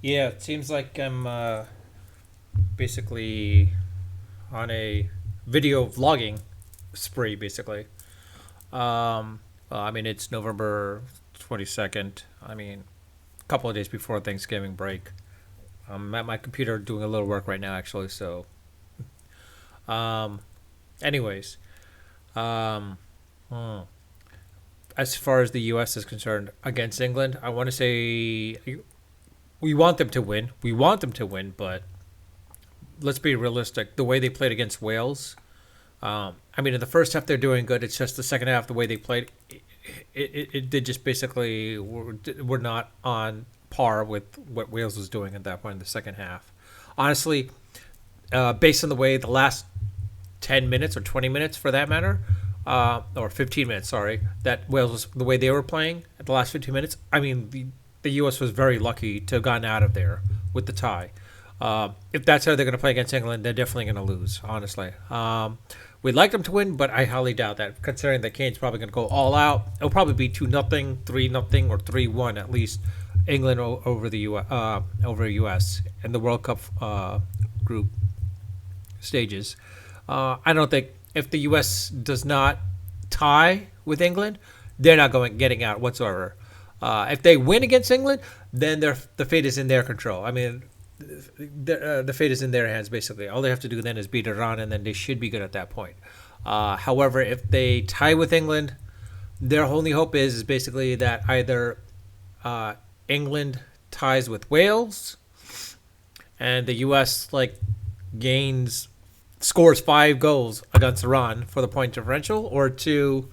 Yeah, it seems like I'm basically on a video vlogging spree, basically. I mean, it's November 22nd. I mean, a couple of days before Thanksgiving break. I'm at my computer doing a little work right now, actually. So, um, anyways, um, hmm. as far as the U.S. is concerned, against England, I want to say we want them to win. We want them to win, but let's be realistic. The way they played against Wales, I mean, in the first half they're doing good. It's just the second half, the way they played, it did just basically we're not on par with what Wales was doing at that point in the second half. Honestly, based on the way the last 10 minutes or 20 minutes, for that matter, or 15 minutes, sorry, that Wales was the way they were playing at the last 15 minutes. I mean, the U.S. was very lucky to have gotten out of there with the tie. If that's how they're going to play against England, they're definitely going to lose. Honestly, we'd like them to win, but I highly doubt that. Considering that Kane's probably going to go all out, it'll probably be 2-0, 3-0, or 3-1 at least. England over the U.S. in the World Cup group stages. I don't think if the U.S. does not tie with England, they're not getting out whatsoever. If they win against England, then the fate is in their control. I mean, the fate is in their hands, basically. All they have to do then is beat Iran, and then they should be good at that point. However, if they tie with England, their only hope is basically that either England ties with Wales, and the U.S. gains scores 5 goals against Iran for the point differential, or two,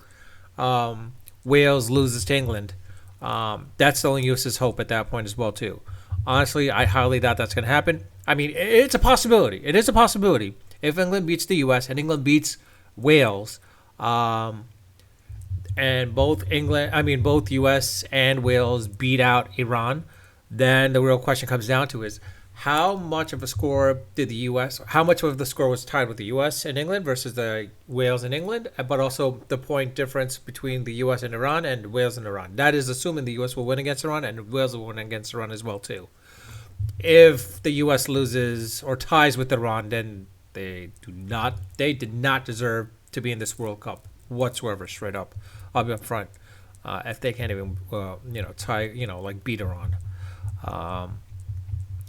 Wales loses to England. That's the only U.S.'s hope at that point as well too. Honestly, I highly doubt that's going to happen. I mean, it's a possibility. It is a possibility if England beats the U.S. and England beats Wales, and both U.S. and Wales beat out Iran. Then the real question comes down to is how much of a score did the U.S. How much of the score was tied with the U.S. and England versus the Wales and England, but also the point difference between the U.S. and Iran and Wales and Iran. That is assuming the U.S. will win against Iran and Wales will win against Iran as well too. If the U.S. loses or ties with Iran, then they did not deserve to be in this World Cup whatsoever. Straight up, I'll be up front. If they can't even tie, beat Iran.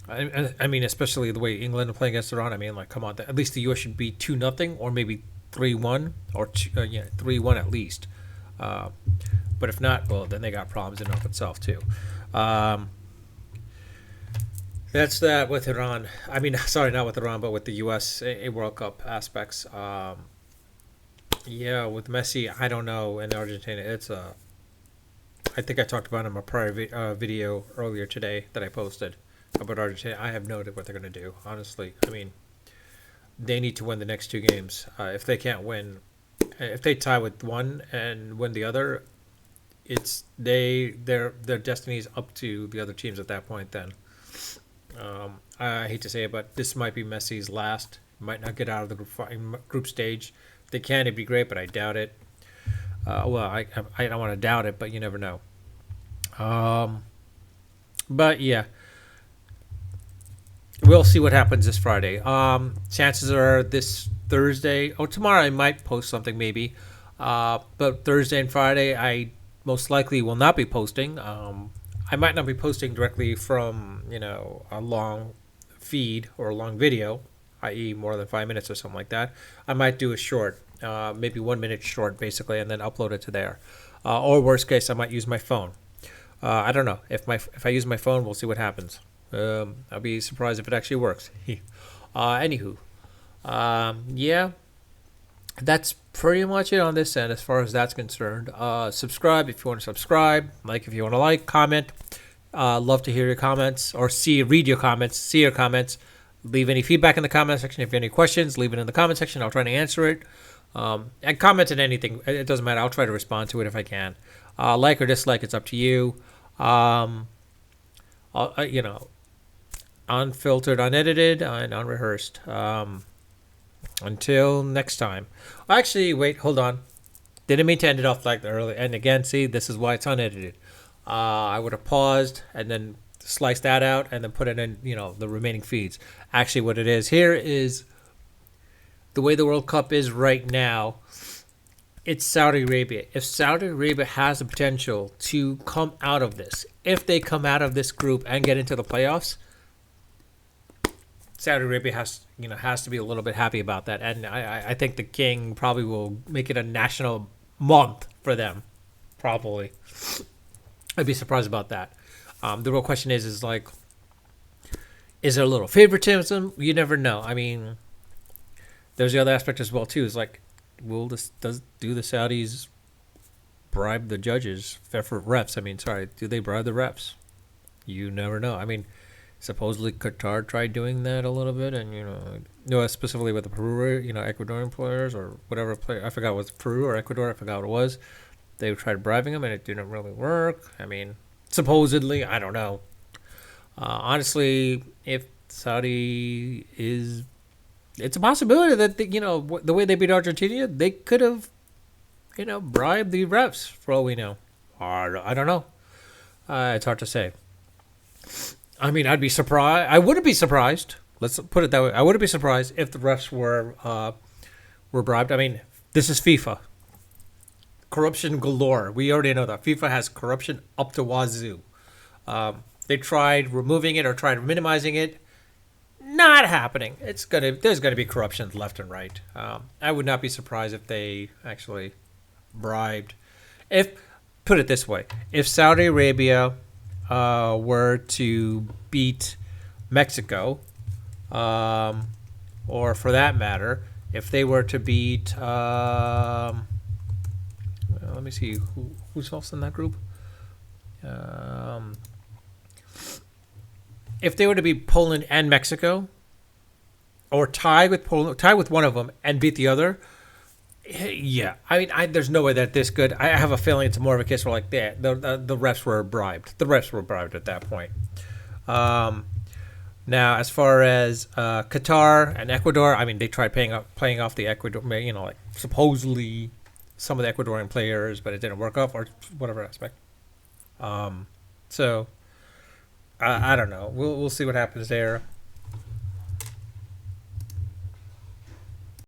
I mean, especially the way England are playing against Iran. I mean, come on. At least the U.S. should be 2-0 or maybe 3-1 or 3-1 at least. But if not, well, then they got problems in and of itself too. That's that with Iran. I mean, sorry, not with Iran, but with the U.S. in World Cup aspects. Yeah, with Messi, I don't know. In Argentina, I think I talked about it in my prior video earlier today that I posted about Argentina. I have no idea what they're going to do, honestly. I mean, they need to win the next two games. If they can't win, if they tie with one and win the other, their destiny is up to the other teams at that point. Then I hate to say it, but this might be Messi's last. Might not get out of the group stage. If they can, it'd be great, but I doubt it. Well, I don't want to doubt it, but you never know. But yeah, we'll see what happens this Friday. Chances are this Thursday or tomorrow I might post something maybe. But Thursday and Friday I most likely will not be posting. I might not be posting directly from a long feed or a long video, i.e. more than 5 minutes or something like that. I might do a short, maybe 1 minute short basically, and then upload it to there. Or worst case, I might use my phone. I don't know if I use my phone. We'll see what happens. I'll be surprised if it actually works. Anywho, yeah, that's pretty much it on this end as far as that's concerned. Subscribe if you want to subscribe. Like if you want to like. Comment. Love to hear your comments or read your comments. See your comments. Leave any feedback in the comment section. If you have any questions, leave it in the comment section. I'll try to answer it. And comment on anything. It doesn't matter. I'll try to respond to it if I can. Like or dislike, it's up to you. Unfiltered, unedited, and unrehearsed. Until next time. Actually, wait, hold on. Didn't mean to end it off like the early. And again, see, this is why it's unedited. I would have paused and then slice that out and then put it in, the remaining feeds. Actually, what it is here is the way the World Cup is right now. It's Saudi Arabia. If Saudi Arabia has the potential to come out of this, if they come out of this group and get into the playoffs, Saudi Arabia has to be a little bit happy about that, and I think the king probably will make it a national month for them. Probably, I'd be surprised about that. The real question is like, is there a little favoritism? You never know. I mean, there's the other aspect as well too. Is like, do the Saudis bribe the judges for refs? I mean, sorry, do they bribe the refs? You never know. I mean, supposedly Qatar tried doing that a little bit, and specifically with the Peru, Ecuadorian players or whatever player. I forgot it was Peru or Ecuador. I forgot what it was. They tried bribing them, and it didn't really work. I mean, supposedly, I don't know. Honestly, if Saudi is, it's a possibility that the way they beat Argentina, they could have, bribed the refs for all we know. Or I don't know. It's hard to say. I mean, I'd be surprised. I wouldn't be surprised. Let's put it that way. I wouldn't be surprised if the refs were bribed. I mean, this is FIFA. Corruption galore. We already know that FIFA has corruption up to wazoo. They tried removing it or tried minimizing it. Not happening. There's gonna be corruption left and right. I would not be surprised if they actually bribed. Put it this way, if Saudi Arabia were to beat Mexico, or for that matter, if they were to beat, let me see who's else in that group. If they were to beat Poland and Mexico, or tie with one of them and beat the other, yeah. I mean, there's no way that this good. I have a feeling it's more of a case where like the refs were bribed. The refs were bribed at that point. Now, as far as Qatar and Ecuador, I mean, they tried playing off the Ecuador, like supposedly some of the Ecuadorian players, but it didn't work off or whatever aspect. So I don't know. We'll see what happens there.